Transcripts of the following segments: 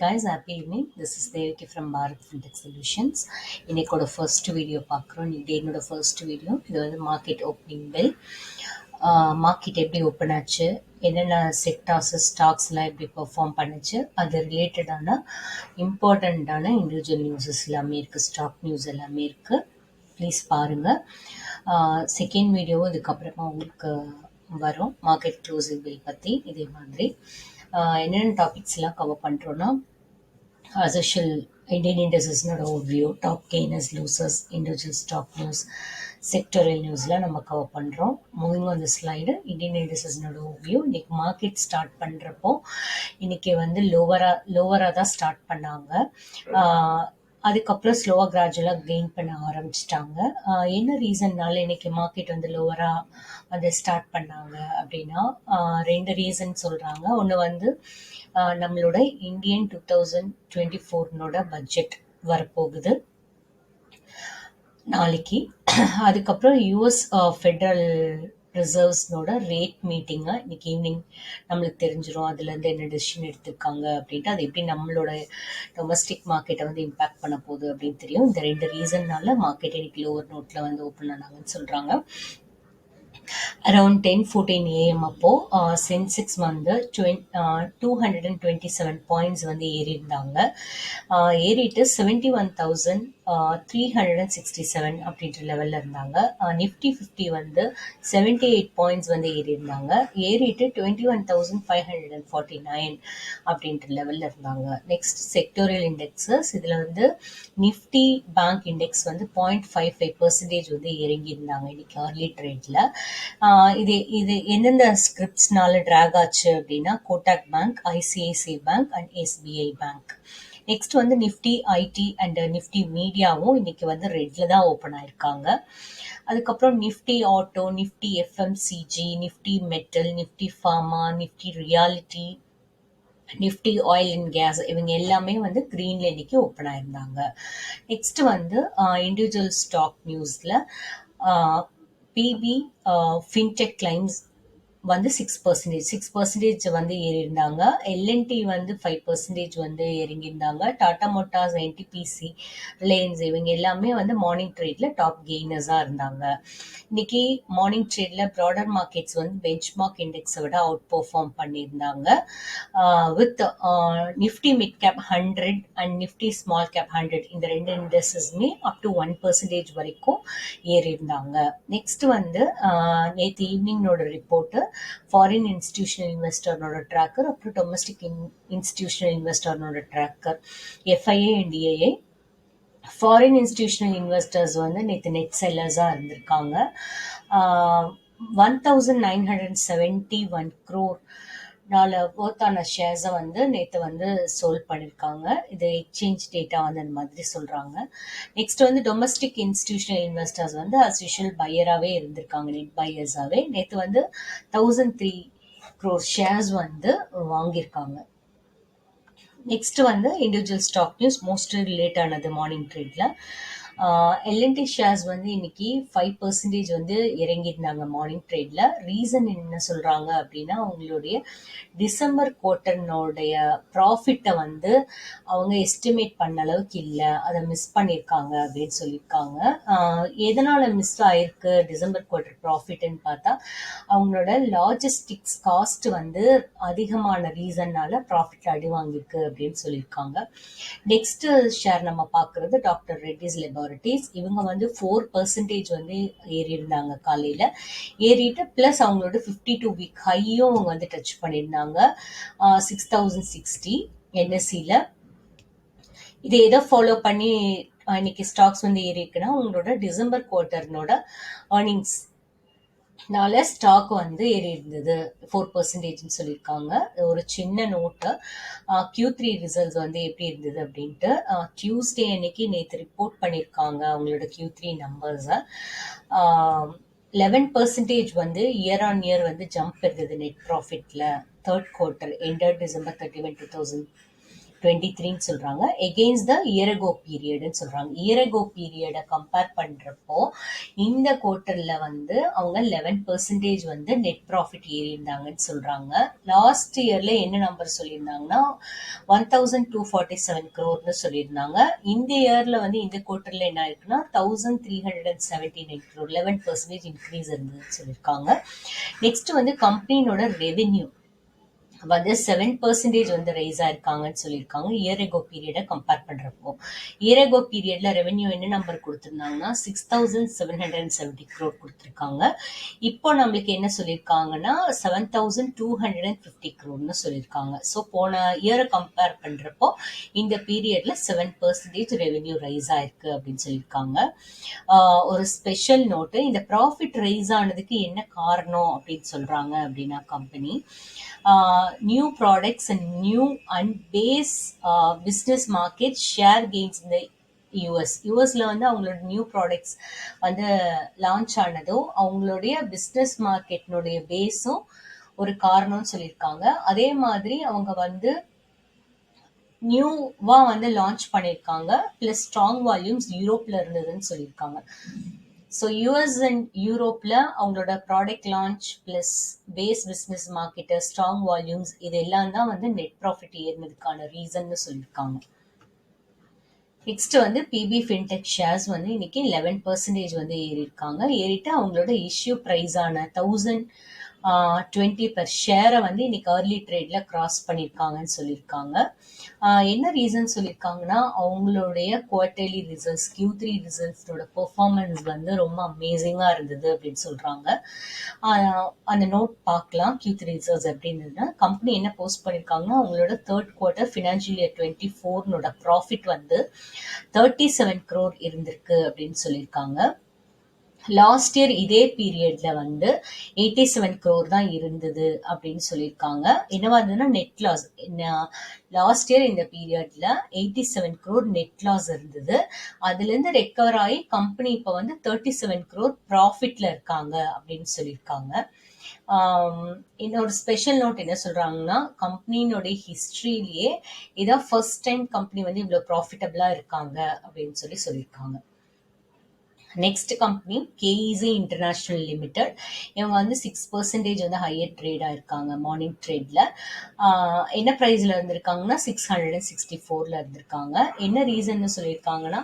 Guys, happy evening. This is Devaki from Bharat Fintech Solutions. இன்னைக்கோட first video பார்க்குறோம். இன்னைக்கு என்னோட ஃபர்ஸ்ட் வீடியோ. இது வந்து மார்க்கெட் ஓப்பனிங் பெல். மார்க்கெட் எப்படி ஓப்பன் ஆச்சு, என்னென்ன செக்டார்ஸ் ஸ்டாக்ஸ்லாம் எப்படி பெர்ஃபார்ம் பண்ணுச்சு, அது ரிலேட்டடான இம்பார்ட்டண்ட்டான இண்டிவிஜுவல் நியூஸஸ் எல்லாமே இருக்குது, ஸ்டாக் நியூஸ் எல்லாமே இருக்குது. ப்ளீஸ் பாருங்கள். செகண்ட் வீடியோ இதுக்கப்புறமா உங்களுக்கு வரும் மார்க்கெட் க்ளோசிங் பில் பற்றி. இதே மாதிரி என்னென்ன டாபிக்ஸ்லாம் கவர் பண்ணுறோன்னா, as usual, Indian indices overview, top gainers, losers, individual stock news, sectoral newsலாம் நம்ம கவர் பண்ணுறோம். Moving on the slide, Indian இண்டஸ்ட்ரீஸ்னோட ஓவர்வியூ. இன்னைக்கு மார்க்கெட் ஸ்டார்ட் பண்ணுறப்போ இன்னைக்கு வந்து லோவராக தான் ஸ்டார்ட் பண்ணாங்க. அதுக்கப்புறம் ஸ்லோவாக கிராஜுவலாக கெயின் பண்ண ஆரம்பிச்சிட்டாங்க. என்ன ரீசன்னால இன்னைக்கு மார்க்கெட் வந்து லோவராக வந்து ஸ்டார்ட் பண்ணாங்க அப்படின்னா, ரெண்டு ரீசன் சொல்கிறாங்க. ஒன்று வந்து நம்மளோட இந்தியன் 2024 பட்ஜெட் வரப்போகுது நாளைக்கு. அதுக்கப்புறம் யூஎஸ் ஃபெடரல் ரிசர்வ்ஸ்னோட ரேட் மீட்டிங்கை இன்னைக்கு ஈவினிங் நம்மளுக்கு தெரிஞ்சிடும். அதுலேருந்து என்ன டெசிஷன் எடுத்திருக்காங்க அப்படின்ட்டு, அது எப்படி நம்மளோட டொமஸ்டிக் மார்க்கெட்டை வந்து இம்பேக்ட் பண்ண போகுது அப்படின்னு தெரியும். இந்த ரெண்டு ரீசன்னால மார்க்கெட் இன்னைக்கு லோவர் நோட்டில் வந்து ஓப்பன் ஆனாங்கன்னு சொல்கிறாங்க. அரௌண்ட் 10:14 AM அப்போ சென்செக்ஸ் வந்து 227 பாயிண்ட்ஸ் வந்து ஏறி இருந்தாங்க. ஏறிட்டு 71,367 அப்படின்ற லெவலில் இருந்தாங்க. நிஃப்டி 50 வந்து 78 பாயிண்ட்ஸ் வந்து ஏறி இருந்தாங்க. ஏறிட்டு 21,549 அப்படின்ற லெவலில் இருந்தாங்க. Next sectoral indexes. இதில் வந்து நிஃப்டி பேங்க் இண்டெக்ஸ் வந்து 0.55% வந்து இறங்கி இருந்தாங்க இன்னைக்கு ஏர்லி ட்ரேட்ல. இது எந்தெந்த ஸ்கிரிப்ட்ஸ்னால ட்ராக் ஆச்சு அப்படின்னா, Kotak bank, ICICI bank and SBI bank. Next வந்து நிஃப்டி ஐடி அண்ட் நிஃப்டி மீடியாவும் இன்னைக்கு வந்து ரெட்ல தான் ஓப்பன் ஆயிருக்காங்க. அதுக்கப்புறம் Nifty auto, Nifty FMCG, Nifty metal, Nifty pharma, Nifty reality, Nifty oil and gas, இவங்க எல்லாமே வந்து கிரீன்ல இன்னைக்கு ஓப்பன் ஆயிருந்தாங்க. நெக்ஸ்ட் வந்து இண்டிவிஜுவல் ஸ்டாக் நியூஸ்ல பிபி ஃபின்டெக் கிளைம்ஸ் வந்து 6% வந்து ஏறி இருந்தாங்க. எல்என்டி வந்து 5% வந்து இறங்கியிருந்தாங்க. டாடா மோட்டார்ஸ், என்டிபிசி, ரிலையன்ஸ் இவங்க எல்லாமே வந்து மார்னிங் ட்ரேட்ல டாப் கெய்னர்ஸாக இருந்தாங்க. இன்னைக்கு மார்னிங் ட்ரேட்ல ப்ராடர் மார்க்கெட்ஸ் வந்து பெஞ்ச் மார்க் இண்டெக்ஸை விட அவுட் பெர்ஃபார்ம் பண்ணியிருந்தாங்க. With Nifty mid cap 100 and Nifty small cap 100 இந்த ரெண்டு இண்டஸ்ட்ரீஸுமே அப் டு 1% வரைக்கும் ஏறி இருந்தாங்க. நெக்ஸ்ட் வந்து நேற்று ஈவினிங்கோட ரிப்போர்ட்டு ஃபாரின் இன்ஸ்டிடியூஷனல் இன்வெஸ்டர்னோட ட்ராக்கர், அப்புறம் டொமஸ்டிக் இன்ஸ்டிடியூஷனல் இன்வெஸ்டர்னோட tracker FIA and DIA. Foreign institutional investors வந்து நேற்று நெட் செல்லர்ஸாக இருந்திருக்காங்க. 1971 crore ஒர்த்தான ஷேர்ஸை வந்து நேற்று வந்து சோல்ட் பண்ணியிருக்காங்க. இது எக்ஸ்சேஞ்ச் டேட்டா வந்து அந்த மாதிரி சொல்கிறாங்க. நெக்ஸ்ட் வந்து டொமஸ்டிக் இன்ஸ்டிடியூஷனல் இன்வெஸ்டர்ஸ் வந்து அஸ் யூஷுவல் பையராகவே இருந்திருக்காங்க, நெட் பையர்ஸாகவே. நேற்று வந்து 1003 crore ஷேர்ஸ் வந்து வாங்கியிருக்காங்க. நெக்ஸ்ட் வந்து individual stock news mostly relate ஆனது மார்னிங் ட்ரேட்ல. எல்என்டி ஷேர்ஸ் வந்து இன்னைக்கு 5% வந்து இறங்கியிருந்தாங்க மார்னிங் ட்ரேட்ல. ரீசன் என்ன சொல்றாங்க அப்படின்னா, அவங்களுடைய டிசம்பர் குவார்ட்டர்னுடைய ப்ராஃபிட்டை வந்து அவங்க எஸ்டிமேட் பண்ண அளவுக்கு இல்லை, அதை மிஸ் பண்ணியிருக்காங்க அப்படின்னு சொல்லியிருக்காங்க. எதனால மிஸ் ஆயிருக்கு டிசம்பர் குவார்ட்டர் ப்ராஃபிட்னு பார்த்தா, அவங்களோட லாஜிஸ்டிக்ஸ் காஸ்ட் வந்து அதிகமான ரீசன்னால ப்ராஃபிட் அடி வாங்கியிருக்கு அப்படின்னு சொல்லியிருக்காங்க. நெக்ஸ்ட் ஷேர் நம்ம பார்க்கறது டாக்டர் ரெட்டிஸ் லெபார்டரிஸ். இவங்க வந்து 4% வந்து ஏறி இருந்தாங்க காலையில. ஏறிட்டு பிளஸ் அவங்களோட 52 வீக் ஹையும் அவங்க வந்து டச் பண்ணியிருந்தாங்க 6060 என்எஸ்சியில். இது எதை ஃபாலோ பண்ணி இன்னைக்கு ஸ்டாக்ஸ் வந்து ஏறி இருக்குன்னா, உங்களோட டிசம்பர் குவார்ட்டர்னோட ஏர்னிங்ஸ் நால ஸ்டாக் வந்து ஏறி இருந்தது 4%ன்னு சொல்லியிருக்காங்க. ஒரு சின்ன நோட்டு, Q3 ரிசல்ட்ஸ் வந்து எப்படி இருந்தது அப்படின்ட்டு டியூஸ்டே அன்னைக்கு நேற்று ரிப்போர்ட் பண்ணியிருக்காங்க அவங்களோட Q3 நம்பர்ஸை. 11% வந்து இயர் ஆன் இயர் வந்து ஜம்ப் இருந்தது நெட் ப்ராஃபிட்ல. தேர்ட் குவார்ட்டர் எண்டட் December 31, 23ன்னு சொல்றாங்க. எகெயின்ஸ்ட் த இயர் அகோ பீரியட்னு சொல்றாங்க. இயர் அகோ பீரியடை கம்பேர் பண்றப்போ இந்த குவார்ட்டர்ல வந்து அவங்க 11% வந்து நெட் ப்ராஃபிட் ஏறி இருந்தாங்கன்னு சொல்றாங்க. லாஸ்ட் இயர்ல என்ன நம்பர் சொல்லியிருந்தாங்கன்னா 1247 crore சொல்லியிருந்தாங்க. இந்த இயர்ல வந்து இந்த குவார்ட்டர்ல என்ன ஆயிருக்குன்னா 1379 crore 11% இன்க்ரீஸ் இருந்ததுன்னு சொல்லியிருக்காங்க. நெக்ஸ்ட் வந்து கம்பெனியோட ரெவென்யூ வந்து 7% வந்து ரைஸ் ஆயிருக்காங்கன்னு சொல்லியிருக்காங்க இயர் எகோ பீரியடை கம்பேர் பண்றப்போ. இயர் எகோ பீரியட்ல ரெவென்யூ என்ன நம்பர் கொடுத்திருந்தாங்கன்னா 6770 crore கொடுத்திருக்காங்க. இப்போ நம்மளுக்கு என்ன சொல்லியிருக்காங்கன்னா 7250 crore சொல்லியிருக்காங்க. ஸோ போன இயரை கம்பேர் பண்றப்போ இந்த பீரியட்ல 7% ரெவென்யூ ரைஸ் ஆயிருக்கு அப்படின்னு சொல்லியிருக்காங்க. ஒரு ஸ்பெஷல் நோட்டு, இந்த ப்ராஃபிட் ரைஸ் ஆனதுக்கு என்ன காரணம் அப்படின்னு சொல்றாங்க அப்படின்னா company new products and new and base business market share gains in the யூஎஸ்ல வந்து அவங்களோட நியூ ப்ராடக்ட்ஸ் வந்து லான்ச் ஆனதும் அவங்களுடைய பிஸ்னஸ் மார்க்கெட்னுடைய பேஸும் ஒரு காரணம்னு சொல்லியிருக்காங்க. அதே மாதிரி அவங்க வந்து நியூவா வந்து லான்ச் பண்ணியிருக்காங்க. பிளஸ் ஸ்ட்ராங் வால்யூம்ஸ் யூரோப்ல இருந்ததுன்னு சொல்லியிருக்காங்க. ஸோ யூஎஸ் அண்ட் யூரோப்ல அவங்களோட product launch plus base business market strong volumes இது எல்லாம் தான் வந்து நெட் ப்ராஃபிட் ஏறினதுக்கான ரீசன்னு சொல்லியிருக்காங்க. நெக்ஸ்ட் வந்து பிபி ஃபின்டெக் ஷேர்ஸ் வந்து இன்னைக்கு 11% வந்து ஏறி இருக்காங்க. ஏறிட்டு அவங்களோட இஷ்யூ ப்ரைஸான 1020 பெர் ஷேரை வந்து இன்னைக்கு ஏர்லி ட்ரேட்ல கிராஸ் பண்ணியிருக்காங்கன்னு சொல்லியிருக்காங்க. என்ன ரீசன் சொல்லியிருக்காங்கன்னா அவங்களுடைய குவார்டர்லி ரிசல்ட்ஸ் Q3 ரிசல்ட்ஸோட பெர்ஃபார்மன்ஸ் வந்து ரொம்ப அமேசிங்காக இருந்தது அப்படின்னு சொல்றாங்க. அந்த நோட் பார்க்கலாம் Q3 ரிசல்ட்ஸ் எப்படின்னு. கம்பெனி என்ன போஸ்ட் பண்ணியிருக்காங்கன்னா அவங்களோட third quarter financial year 24 profit வந்து 37 crore இருந்திருக்கு அப்படின்னு சொல்லியிருக்காங்க. லாஸ்ட் இயர் இதே பீரியட்ல வந்து 87 crore தான் இருந்தது அப்படின்னு சொல்லியிருக்காங்க. என்னவா இருந்ததுன்னா நெட் லாஸ். லாஸ்ட் இயர் இந்த பீரியட்ல 87 crore நெட் லாஸ் இருந்தது. அதுல இருந்து ரெக்கவர் ஆகி கம்பெனி இப்ப வந்து 37 crore ப்ராஃபிட்ல இருக்காங்க அப்படின்னு சொல்லியிருக்காங்க. இன்னொரு ஸ்பெஷல் நோட் என்ன சொல்றாங்கன்னா கம்பெனியோட ஹிஸ்டரியிலேயே இதான் ஃபர்ஸ்ட் டைம் கம்பெனி வந்து இவ்வளவு ப்ராஃபிட்டபிளா இருக்காங்க அப்படின்னு சொல்லியிருக்காங்க. Next company KEC international limited. இவங்க வந்து 6% வந்து ஹையர் ட்ரேட் ஆயிருக்காங்க மார்னிங் ட்ரேட்ல. என்ன ப்ரைஸ்ல இருந்திருக்காங்கன்னா 664ல இருந்திருக்காங்க. என்ன ரீசன் சொல்லியிருக்காங்கன்னா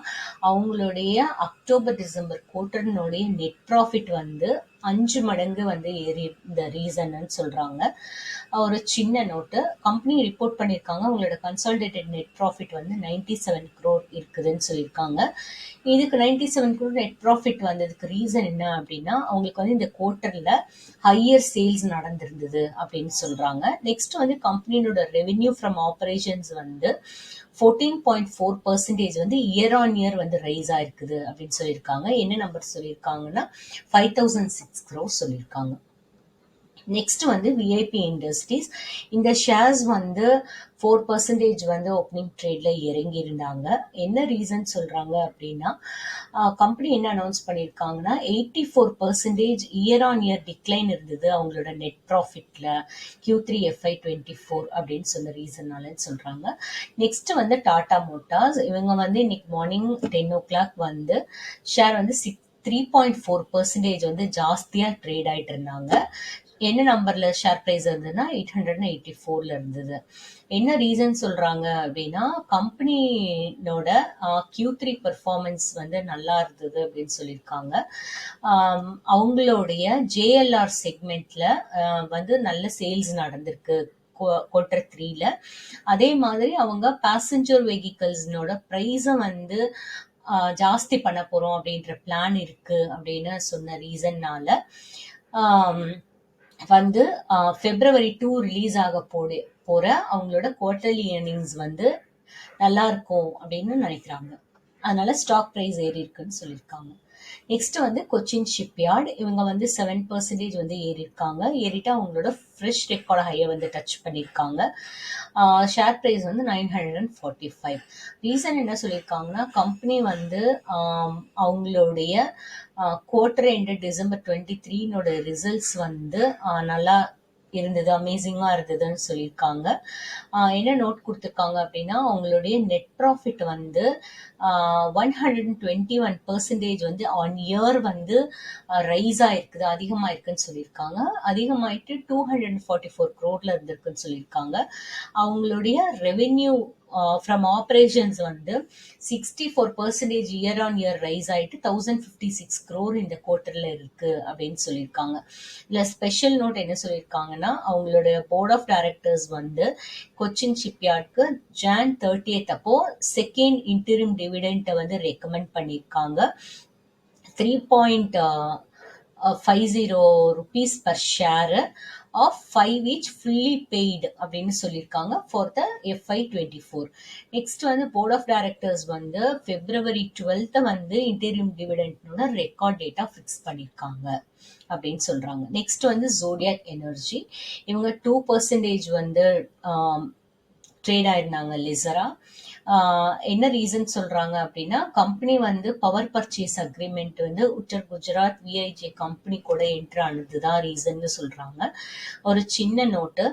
அவங்களுடைய அக்டோபர் டிசம்பர் குவார்டர்னுடைய நெட் ப்ராஃபிட் வந்து 5 மடங்கு வந்து ஏறி இந்த ரீசன் சொல்றாங்க. ஒரு சின்ன நோட்டு, கம்பெனி ரிப்போர்ட் பண்ணியிருக்காங்க அவங்களோட கன்சாலிடேட்டட் நெட் ப்ராஃபிட் வந்து 97 crore இருக்குதுன்னு சொல்லியிருக்காங்க. இதுக்கு 97 crore நெட் ப்ராஃபிட் வந்ததுக்கு ரீசன் என்ன அப்படின்னா அவங்களுக்கு வந்து இந்த குவார்ட்டர்ல ஹையர் சேல்ஸ் நடந்திருந்தது அப்படின்னு சொல்றாங்க. நெக்ஸ்ட் வந்து கம்பெனியோட ரெவென்யூ ஃப்ரம் ஆபரேஷன்ஸ் வந்து 14.4% வந்து இயர் ஆன் இயர் வந்து ரைஸ் ஆயிருக்குது அப்படின்னு சொல்லியிருக்காங்க. என்ன நம்பர் சொல்லியிருக்காங்கன்னா 5006 crore சொல்லியிருக்காங்க. நெக்ஸ்ட் வந்து விஐபி இண்டஸ்ட்ரீஸ். இந்த ஷேர்ஸ் வந்து 4% வந்து ஓப்பனிங் ட்ரேட்ல இறங்கி இருந்தாங்க. என்ன ரீசன் சொல்றாங்க அப்படின்னா கம்பெனி என்ன அனௌன்ஸ் பண்ணியிருக்காங்கன்னா 84% இயர் ஆன் இயர் டிக்ளைன் இருந்தது அவங்களோட நெட் ப்ராஃபிட்ல Q3 FY24 அப்படின்னு சொன்ன ரீசன்னாலன்னு சொல்றாங்க. நெக்ஸ்ட் வந்து டாடா மோட்டார்ஸ். இவங்க வந்து இன்னைக்கு மார்னிங் 10 o'clock வந்து ஷேர் வந்து 3.4% வந்து ஜாஸ்தியா ட்ரேட் ஆயிட்டு இருந்தாங்க. என்ன நம்பர்ல ஷேர் பிரைஸ் இருந்ததுன்னா 884ல இருந்தது. என்ன ரீசன் சொல்றாங்க அப்படின்னா கம்பெனியோட Q3 பெர்ஃபார்மன்ஸ் வந்து நல்லா இருந்தது அப்படின்னு சொல்லியிருக்காங்க. அவங்களுடைய JLR செக்மெண்ட்ல வந்து நல்ல சேல்ஸ் நடந்திருக்கு குவார்ட்டர் 3ல. அதே மாதிரி அவங்க பேசஞ்சர் வெஹிக்கல்ஸ்னோட ப்ரைஸை வந்து ஜாஸ்தி பண்ண போறோம் அப்படின்ற பிளான் இருக்கு அப்படின்னு சொன்ன ரீசன்னால வந்து February 2 ரிலீஸ் ஆக போற அவங்களோட குவார்டர்லி ஏர்னிங்ஸ் வந்து நல்லா இருக்கும் அப்படின்னு நினைக்கிறாங்க. அதனால ஸ்டாக் பிரைஸ் ஏறி இருக்குன்னு சொல்லியிருக்காங்க. நெக்ஸ்ட் வந்து கொச்சின் ஷிப்யார்ட். இவங்க வந்து 7% வந்து ஏறி இருக்காங்க. ஏறிட்டு அவங்களோட ஃப்ரெஷ் ரெக்கார்ட் ஹையை வந்து டச் பண்ணியிருக்காங்க. ஷேர் பிரைஸ் வந்து 945. ரீசன் என்ன சொல்லியிருக்காங்கன்னா கம்பெனி வந்து அவங்களுடைய குவார்டர் எண்ட் டிசம்பர் 23 ரிசல்ட்ஸ் வந்து நல்லா இருந்தது, அமேசிங்கா இருந்ததுன்னு சொல்லியிருக்காங்க. என்ன நோட் கொடுத்துருக்காங்க அப்படின்னா, அவங்களுடைய நெட் ப்ராஃபிட் வந்து 121% வந்து ஆன் இயர் வந்து ரைஸ் ஆயிருக்குது, அதிகமாயிருக்குன்னு சொல்லியிருக்காங்க. அதிகமாயிட்டு 244 crore இருந்திருக்குன்னு சொல்லியிருக்காங்க. அவங்களுடைய ரெவென்யூ ஃப்ரம் ஆப்ரேஷன்ஸ் வந்து 64% இயர் ஆன் இயர் ரைஸ் ஆயிட்டு 1056 crore இந்த குவார்டர்ல இருக்கு அப்படின்னு சொல்லியிருக்காங்க. இதுல ஸ்பெஷல் நோட் என்ன சொல்லியிருக்காங்கன்னா, அவங்களுடைய போர்ட் ஆஃப் டைரக்டர்ஸ் வந்து கொச்சின் ஷிப்யார்ட்க்கு Jan 30th அப்போ செகண்ட் இன்டரிம் டிவிடெண்ட் வந்து ரெக்கமெண்ட் பண்ணியிருக்காங்க. 3.50 rupees per share of 5 each fully paid அப்படின்னு சொல்லியிருக்காங்க ஃபார் த FY24. நெக்ஸ்ட் வந்து போர்ட் ஆஃப் டைரக்டர்ஸ் வந்து February 12th வந்து இன்டரிம் டிவிடெண்டோட ரெக்கார்ட் டேட்டா ஃபிக்ஸ் பண்ணியிருக்காங்க அப்படின்னு சொல்றாங்க. நெக்ஸ்ட் வந்து ஜோடியாக் எனர்ஜி, இவங்க 2% வந்து ட்ரேட் ஆயிருந்தாங்க லிசரா. என்ன ரீசன் சொல்றாங்க அப்படின்னா, கம்பெனி வந்து பவர் பர்ச்சேஸ் அக்ரிமெண்ட் வந்து உத்தர் குஜராத் விஐஜே கம்பெனி கூட என்ட்ரு ஆனதுதான் ரீசன்னு சொல்றாங்க. ஒரு சின்ன நோட்டு,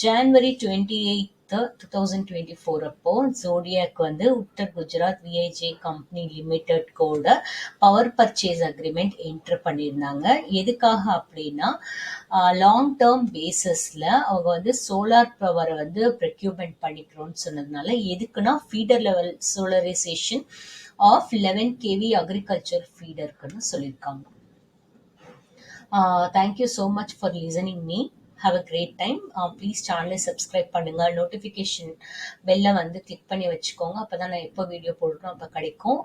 January 28th 2024 அப்போ ஜோடியாக் வந்து உத்தர் குஜராத் விஐஜே கம்பெனி லிமிடெட் கூட பவர் பர்ச்சேஸ் அக்ரிமெண்ட் என்ட்ரு பண்ணியிருந்தாங்க. எதுக்காக அப்படின்னா, லாங் டேர்ம் பேசிஸ்ல அவங்க வந்து சோலார் பவரை வந்து ப்ரொக்யூர்மெண்ட் பண்ணிக்கிறோம்னு சொன்னதுனால, எதுக்குன்னா feeder level solarisation of 11 kV agriculture ஃபீடருக்குன்னு சொல்லியிருக்காங்க. Thank you so much for listening me. Have a great time. Please சேனலை சப்ஸ்கிரைப் பண்ணுங்க, நோட்டிஃபிகேஷன் பெல்லை வந்து கிளிக் பண்ணி வச்சுக்கோங்க, அப்பதான் நான் எப்போ வீடியோ போடுறோம் அப்போ கிடைக்கும்.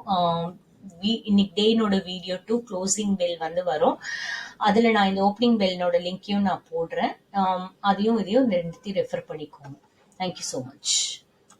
இன்னைக்கு டேனோட வீடியோ 2 க்ளோசிங் பெல் வந்து வரும். அதுல நான் இந்த ஓப்பனிங் பெல்னோட லிங்கையும் நான் போடுறேன். அதையும் இதையும் ரெண்டுத்தையும் ரெஃபர் பண்ணிக்கோங்க. Thank you so much.